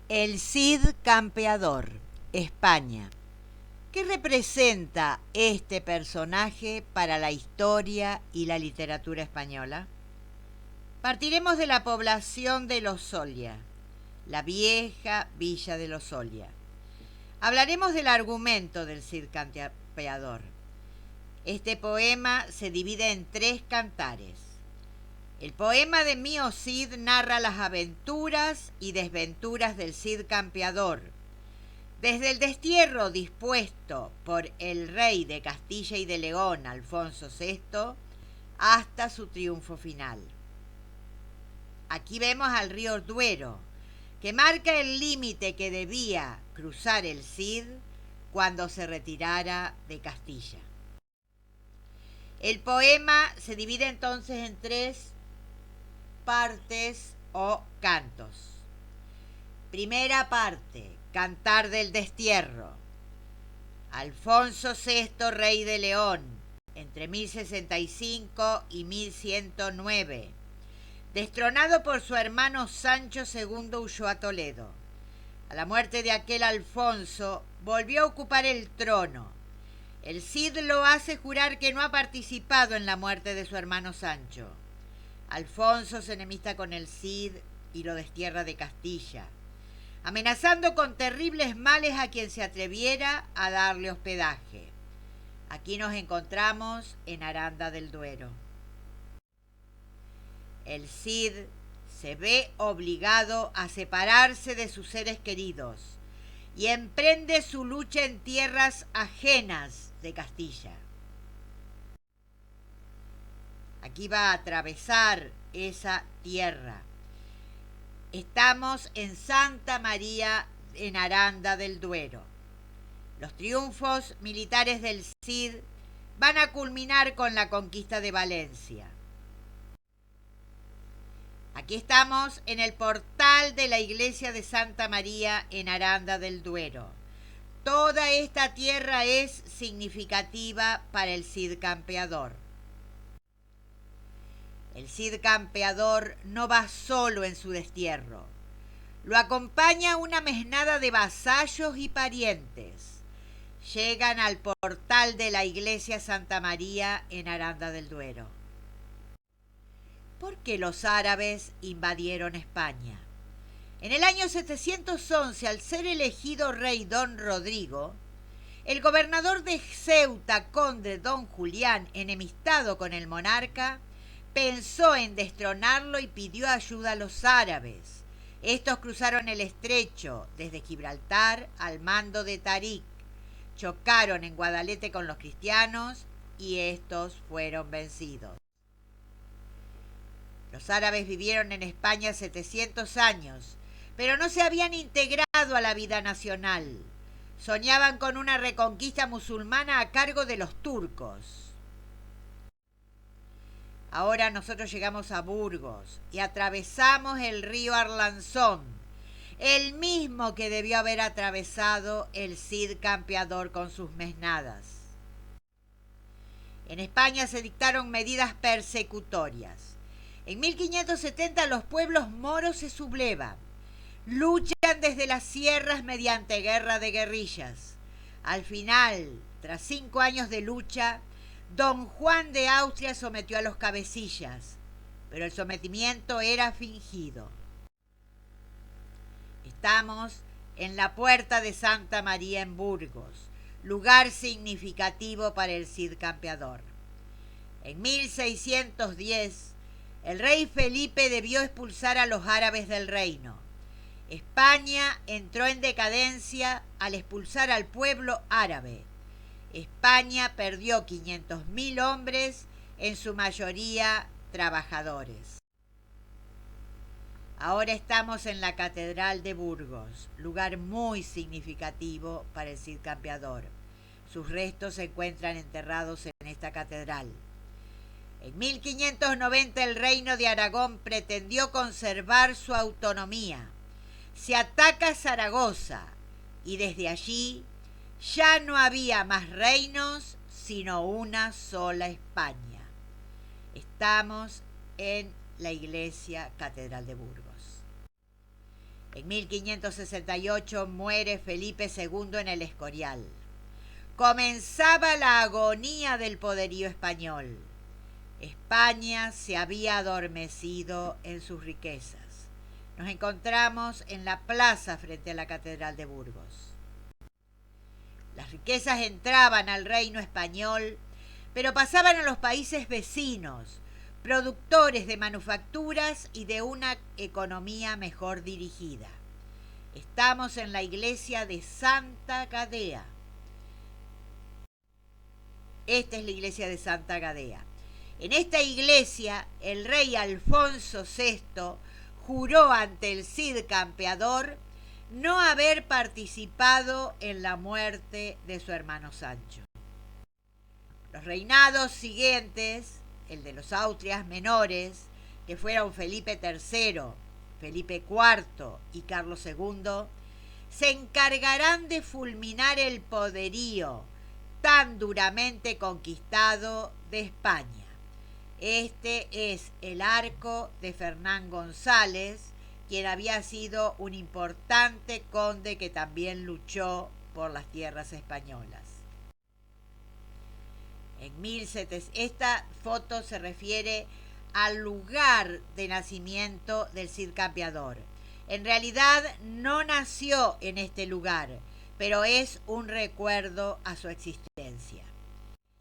El Cid Campeador, España. ¿Qué representa este personaje para la historia y la literatura española? Partiremos de la población de Lozoya, la vieja villa de Lozoya. Hablaremos del argumento del Cid Campeador. Este poema se divide en 3 cantares. El poema de Mío Cid narra las aventuras y desventuras del Cid Campeador, desde el destierro dispuesto por el rey de Castilla y de León, Alfonso VI, hasta su triunfo final. Aquí vemos al río Duero, que marca el límite que debía cruzar el Cid cuando se retirara de Castilla. El poema se divide entonces en 3 partes o cantos. Primera parte, Cantar del Destierro. Alfonso VI, rey de León, entre 1065 y 1109. Destronado por su hermano Sancho II, huyó a Toledo. A la muerte de aquel Alfonso, volvió a ocupar el trono. El Cid lo hace jurar que no ha participado en la muerte de su hermano Sancho. Alfonso se enemista con el Cid y lo destierra de Castilla, amenazando con terribles males a quien se atreviera a darle hospedaje. Aquí nos encontramos en Aranda del Duero. El Cid se ve obligado a separarse de sus seres queridos y emprende su lucha en tierras ajenas de Castilla. Aquí va a atravesar esa tierra. Estamos en Santa María, en Aranda del Duero. Los triunfos militares del Cid van a culminar con la conquista de Valencia. Aquí estamos en el portal de la iglesia de Santa María en Aranda del Duero. Toda esta tierra es significativa para el Cid Campeador. El Cid Campeador no va solo en su destierro. Lo acompaña una mesnada de vasallos y parientes. Llegan al portal de la iglesia Santa María en Aranda del Duero. ¿Por qué los árabes invadieron España? En el año 711, al ser elegido rey don Rodrigo, el gobernador de Ceuta, conde don Julián, enemistado con el monarca, pensó en destronarlo y pidió ayuda a los árabes. Estos cruzaron el estrecho desde Gibraltar al mando de Tarik, chocaron en Guadalete con los cristianos y estos fueron vencidos. Los árabes vivieron en España 700 años, pero no se habían integrado a la vida nacional. Soñaban con una reconquista musulmana a cargo de los turcos. Ahora nosotros llegamos a Burgos y atravesamos el río Arlanzón, el mismo que debió haber atravesado el Cid Campeador con sus mesnadas. En España se dictaron medidas persecutorias. En 1570 los pueblos moros se sublevan, luchan desde las sierras mediante guerra de guerrillas. Al final, tras 5 años de lucha, don Juan de Austria sometió a los cabecillas, pero el sometimiento era fingido. Estamos en la puerta de Santa María en Burgos, lugar significativo para el Cid Campeador. En 1610, el rey Felipe debió expulsar a los árabes del reino. España entró en decadencia al expulsar al pueblo árabe. España perdió 500.000 hombres, en su mayoría trabajadores. Ahora estamos en la Catedral de Burgos, lugar muy significativo para el Cid Campeador. Sus restos se encuentran enterrados en esta catedral. En 1590 el reino de Aragón pretendió conservar su autonomía. Se ataca Zaragoza y desde allí ya no había más reinos, sino una sola España. Estamos en la iglesia Catedral de Burgos. En 1568 muere Felipe II en el Escorial. Comenzaba la agonía del poderío español. España se había adormecido en sus riquezas. Nos encontramos en la plaza frente a la Catedral de Burgos. Las riquezas entraban al reino español, pero pasaban a los países vecinos, productores de manufacturas y de una economía mejor dirigida. Estamos en la iglesia de Santa Gadea. Esta es la iglesia de Santa Gadea. En esta iglesia, el rey Alfonso VI juró ante el Cid Campeador no haber participado en la muerte de su hermano Sancho. Los reinados siguientes, el de los Austrias menores, que fueron Felipe III, Felipe IV y Carlos II, se encargarán de fulminar el poderío tan duramente conquistado de España. Este es el arco de Fernán González, quien había sido un importante conde que también luchó por las tierras españolas. Esta foto se refiere al lugar de nacimiento del Cid Campeador. En realidad no nació en este lugar, pero es un recuerdo a su existencia.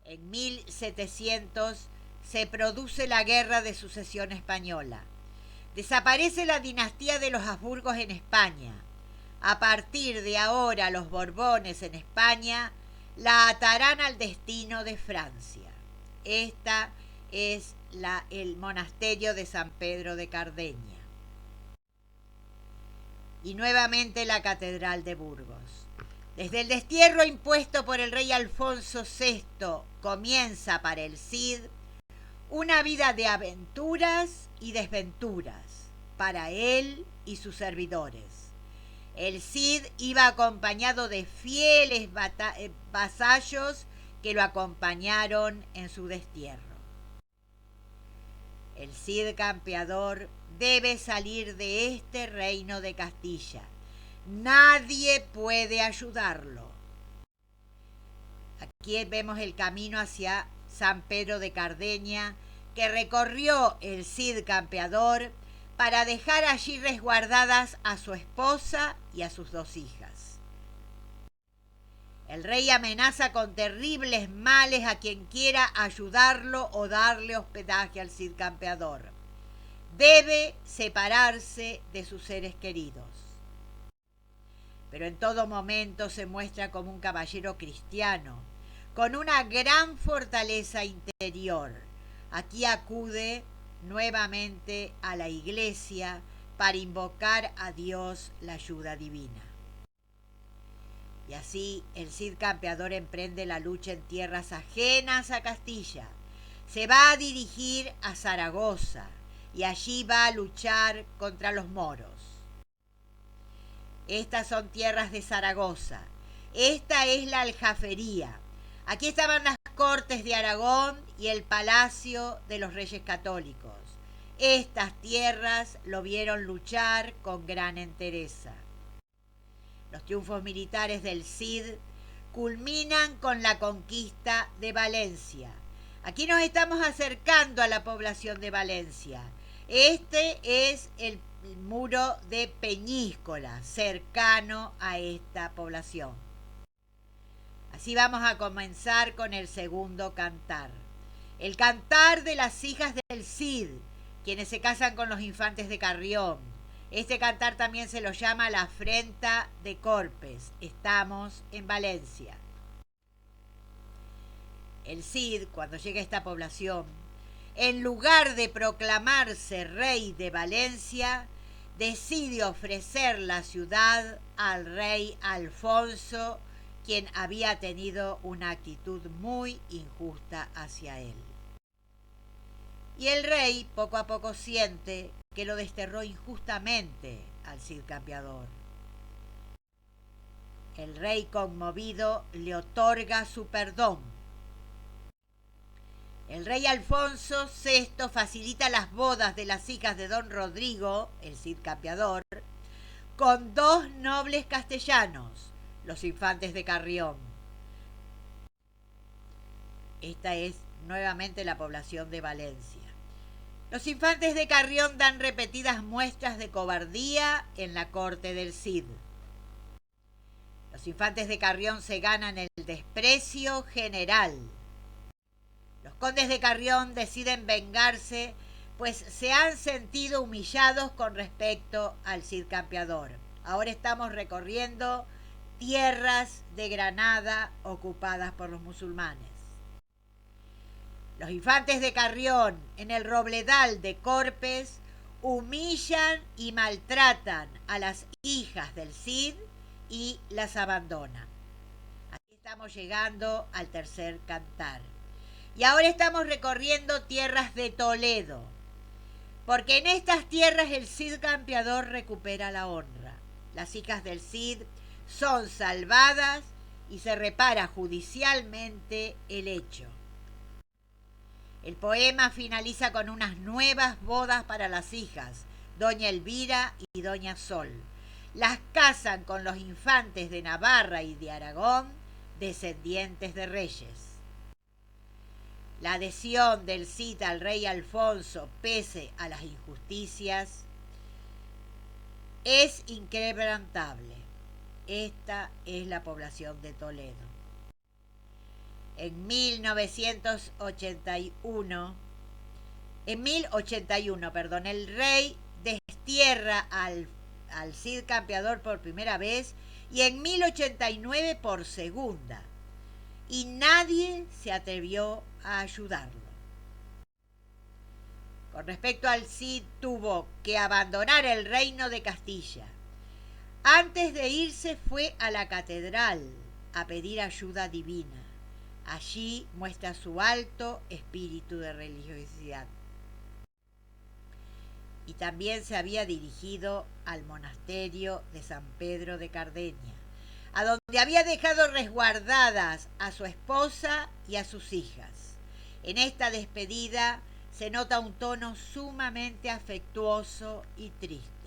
En 1700 se produce la Guerra de Sucesión Española. Desaparece la dinastía de los Habsburgos en España. A partir de ahora, los Borbones en España la atarán al destino de Francia. Esta es el monasterio de San Pedro de Cardeña. Y nuevamente la Catedral de Burgos. Desde el destierro impuesto por el rey Alfonso VI comienza para el Cid una vida de aventuras y desventuras para él y sus servidores. El Cid iba acompañado de fieles vasallos que lo acompañaron en su destierro. El Cid Campeador debe salir de este reino de Castilla. Nadie puede ayudarlo. Aquí vemos el camino hacia San Pedro de Cardeña que recorrió el Cid Campeador para dejar allí resguardadas a su esposa y a sus 2 hijas. El rey amenaza con terribles males a quien quiera ayudarlo o darle hospedaje al Cid Campeador. Debe separarse de sus seres queridos. Pero en todo momento se muestra como un caballero cristiano, con una gran fortaleza interior. Aquí acude nuevamente a la iglesia para invocar a Dios la ayuda divina. Y así el Cid Campeador emprende la lucha en tierras ajenas a Castilla. Se va a dirigir a Zaragoza y allí va a luchar contra los moros. Estas son tierras de Zaragoza. Esta es la Aljafería. Aquí estaban las cortes de Aragón y el palacio de los reyes católicos. Estas tierras lo vieron luchar con gran entereza. Los triunfos militares del Cid culminan con la conquista de Valencia. Aquí nos estamos acercando a la población de Valencia. Este es el muro de Peñíscola, cercano a esta población. Así vamos a comenzar con el segundo cantar. El cantar de las hijas del Cid, quienes se casan con los infantes de Carrión. Este cantar también se lo llama la afrenta de Corpes. Estamos en Valencia. El Cid, cuando llega a esta población, en lugar de proclamarse rey de Valencia, decide ofrecer la ciudad al rey Alfonso, quien había tenido una actitud muy injusta hacia él. Y el rey poco a poco siente que lo desterró injustamente al Cid Campeador. El rey, conmovido, le otorga su perdón. El rey Alfonso VI facilita las bodas de las hijas de don Rodrigo, el Cid Campeador, con 2 nobles castellanos, los infantes de Carrión. Esta es nuevamente la población de Valencia. Los infantes de Carrión dan repetidas muestras de cobardía en la corte del Cid. Los infantes de Carrión se ganan el desprecio general. Los condes de Carrión deciden vengarse, pues se han sentido humillados con respecto al Cid Campeador. Ahora estamos recorriendo tierras de Granada ocupadas por los musulmanes. Los infantes de Carrión en el Robledal de Corpes humillan y maltratan a las hijas del Cid y las abandonan. Aquí estamos llegando al tercer cantar. Y ahora estamos recorriendo tierras de Toledo, porque en estas tierras el Cid Campeador recupera la honra. Las hijas del Cid son salvadas y se repara judicialmente el hecho. El poema finaliza con unas nuevas bodas para las hijas, doña Elvira y doña Sol. Las casan con los infantes de Navarra y de Aragón, descendientes de reyes. La adhesión del Cid al rey Alfonso, pese a las injusticias, es inquebrantable. Esta es la población de Toledo. En 1081, el rey destierra al Cid Campeador por primera vez y en 1089 por segunda, y nadie se atrevió a ayudarlo. Con respecto al Cid, tuvo que abandonar el reino de Castilla. Antes de irse fue a la catedral a pedir ayuda divina. Allí muestra su alto espíritu de religiosidad. Y también se había dirigido al monasterio de San Pedro de Cardeña, a donde había dejado resguardadas a su esposa y a sus hijas. En esta despedida se nota un tono sumamente afectuoso y triste.